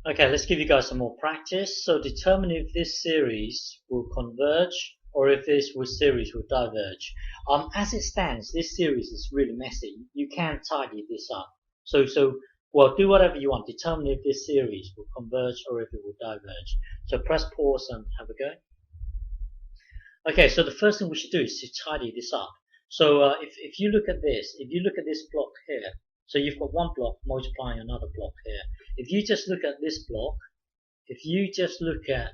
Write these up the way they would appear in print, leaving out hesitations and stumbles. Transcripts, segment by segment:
Okay, let's give you guys some more practice. So determine if this series will converge or if this series will diverge. As it stands, this series is really messy. You can't tidy this up. Well, do whatever you want. Determine if this series will converge or if it will diverge. So press pause and have a go. Okay, so the first thing we should do is to tidy this up. So if you look at this, block here, so you've got one block multiplying another block here. If you just look at this block, if you just look at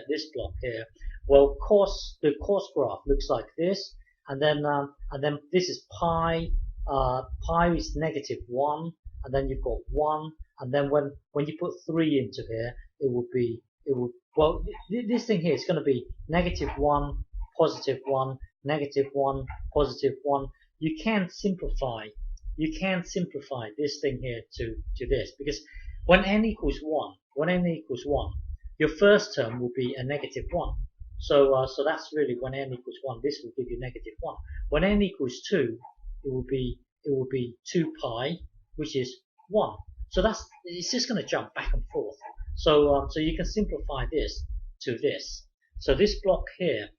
this block here, well, the course graph looks like this, and then this is pi. Pi is -1, and then you've got 1, and then when you put 3 into here, well, this thing here is going to be -1, +1, -1, +1. You can't simplify this thing here to this, because when n equals 1, your first term will be a -1. So that's really when n equals 1. This will give you -1. When n equals 2, it will be 2 pi, which is 1. So it's just going to jump back and forth. So you can simplify this to this. So this block here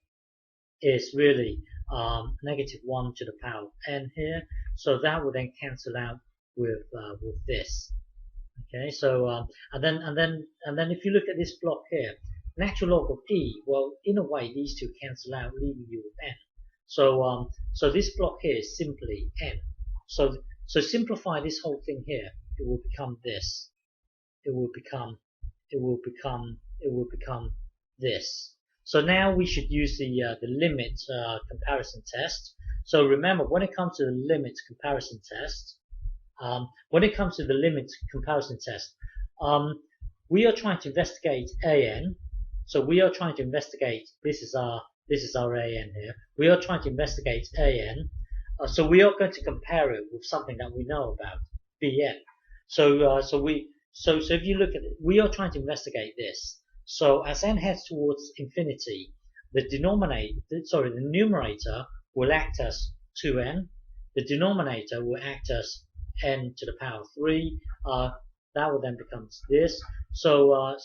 is really -1 to the power of n here. So that will then cancel out with this. Okay. So and then if you look at this block here, natural log of e. Well, in a way, these two cancel out, leaving you with n. So this block here is simply n. So simplify this whole thing here. It will become this. It will become this. So now we should use the limit comparison test. So remember, when it comes to the limit comparison test, we are trying to investigate an. So we are trying to investigate. This is our an here. We are trying to investigate an. So we are going to compare it with something that we know about, bn. So if you look at it, we are trying to investigate this. So as n heads towards infinity, the numerator will act as 2n. The denominator will act as n to the power 3. That will then become this. So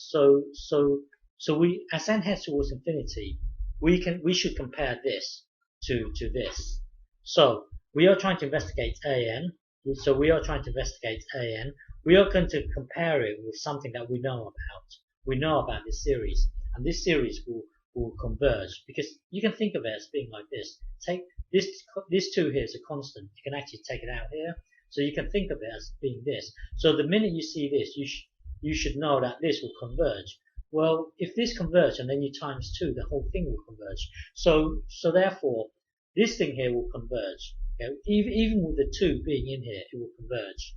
we, as n heads towards infinity, we should compare this to this. So we are trying to investigate an. So we are trying to investigate an. We are going to compare it with something that we know about. We know about this series, and this series will converge, because you can think of it as being like this. Take this 2 here is a constant. You can actually take it out here, so you can think of it as being this. So the minute you see this, you should know that this will converge. Well, if this converges and then you times 2, the whole thing will converge. So therefore, this thing here will converge. Okay? Even with the 2 being in here, it will converge.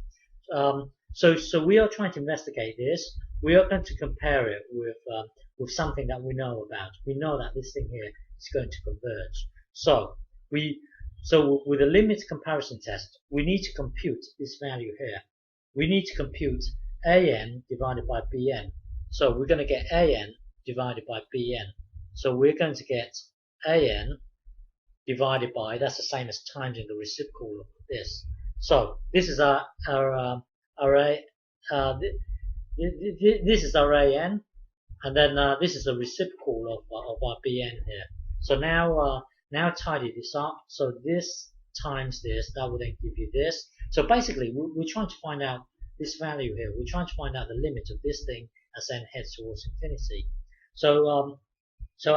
So we are trying to investigate this. We are going to compare it with something that we know about. We know that this thing here is going to converge. So with a limit comparison test, we need to compute this value here. We need to compute an divided by bn. So we're going to get an divided by bn. So we're going to get an divided by, that's the same as times in the reciprocal of this. So this is our this is our an, and then this is the reciprocal of our bn here. So now tidy this up. So this times this, that will then give you this. So basically, we're trying to find out this value here. We're trying to find out the limit of this thing as n heads towards infinity. So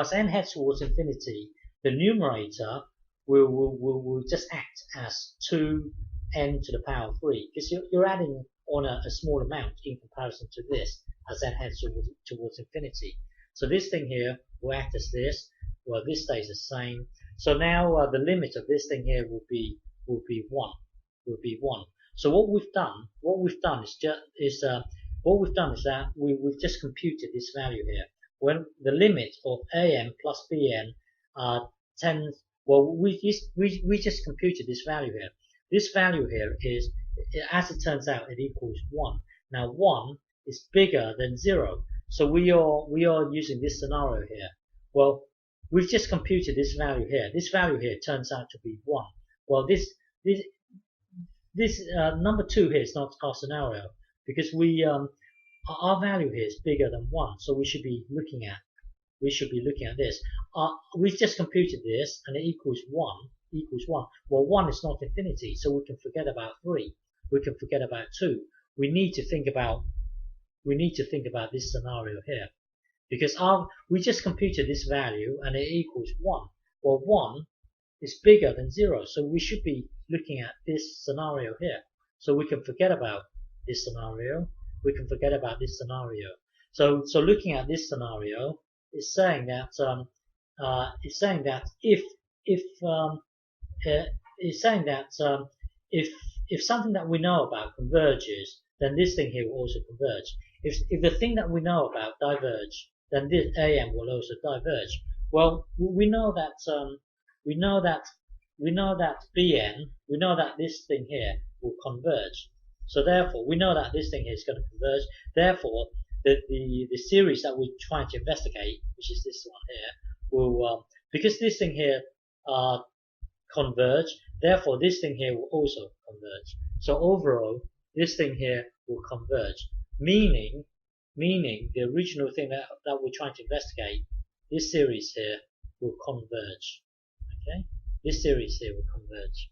as n heads towards infinity, the numerator will just act as 2n to the power 3, because you're adding on a small amount in comparison to this as n heads towards infinity. So this thing here will act as this. Well, this stays the same. So now the limit of this thing here will be 1. So what we've done is that we've just computed this value here. When the limit of an plus bn tends, well, we just computed this value here. This value here is, as it turns out, it equals 1. Now 1 is bigger than 0, so we are using this scenario here. Well, we've just computed this value here. This value here turns out to be 1. Well, this number 2 here is not our scenario, because our value here is bigger than 1, so we should be looking at this. We've just computed this, and it equals 1. Well, 1 is not infinity, so we can forget about 3. We can forget about 2. We need to think about this scenario here, because we just computed this value, and it equals 1. Well, 1 is bigger than 0, so we should be looking at this scenario here. So we can forget about this scenario. So looking at this scenario, it's saying that if something that we know about converges, then this thing here will also converge. If the thing that we know about diverge, then this AM will also diverge. Well, we know that BN, we know that this thing here will converge. So therefore, we know that this thing here is going to converge. Therefore, the series that we're trying to investigate, which is this one here, will because this thing here converge. Therefore, this thing here will also converge. So overall, this thing here will converge, meaning the original thing that we're trying to investigate, this series here will converge. Okay, this series here will converge.